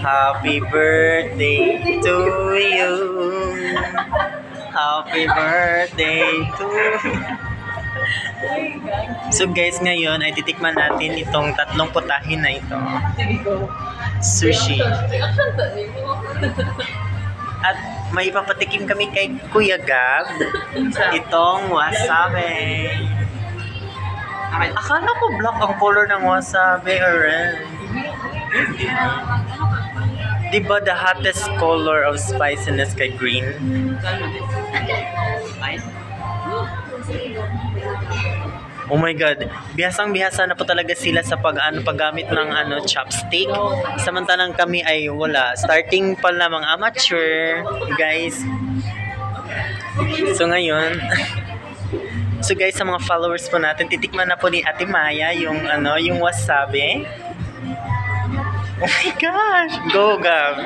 Happy birthday to you. Happy birthday to you. So guys, ngayon ay titikman natin itong tatlong putahin na ito. Sushi. At may papatikim kami kay Kuya Gab. Itong wasabi. Akala ko black ang color ng wasabi or red. Diba the hottest color of spiciness kay green? Oh my God, bihasang-bihasa na po talaga sila sa paggamit ng chopstick. Samantalang kami ay wala. Starting pa lamang amateur, guys. So ngayon, so guys, sa mga followers po natin, titikman na po ni Ate Maya yung yung wasabi. Oh my gosh! Go, Gab!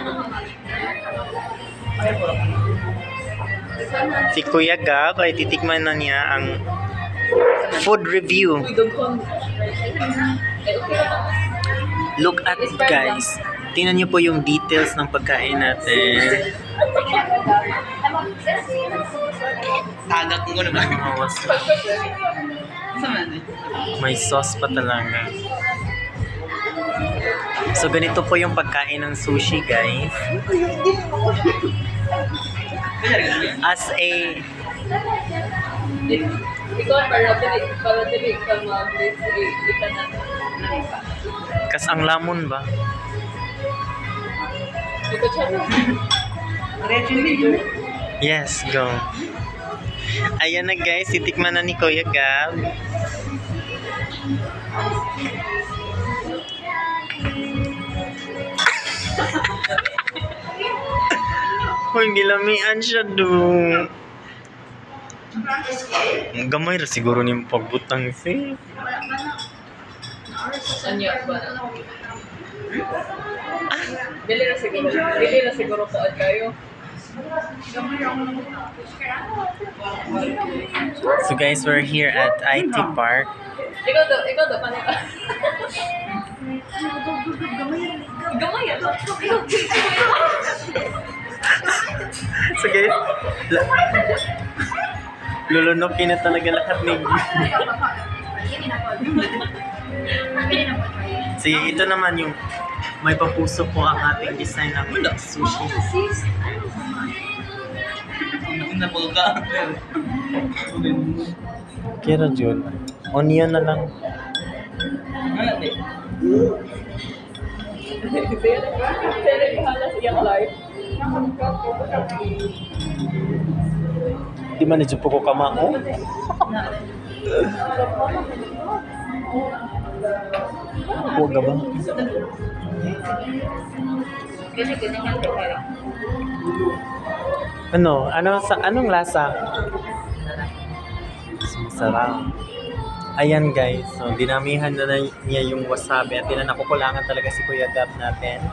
Si Kuya Gab ay titikman na niya ang food review. Look at it, guys. Tingnan niyo po yung details ng pagkain natin. Tagak mo na ba? May sauce pa talaga. So ganito po yung pagkain ng sushi, guys. As a kas ang lamon ba? Yes, go. Ayan na guys, titikman na ni Kuya Gab. Hoy, gilamian siya do. Gamay ra siguro ni pagbutang si. Anya ba? Dili na siguro po kayo. So guys, we're here at IT Park. Ikaw do pa niya. Gamay. So guys, lulunukin na talaga lahat ni Sige, ito naman yung may papuso po ang ating design ng sushi. Kira Jun, onion na lang. Di man na po ko kamao. Huwag ka ba? Anong lasa? Masarap. Ayan guys, so dinamihan na niya yung wasabi at nakukulangan talaga si Kuya Gab natin.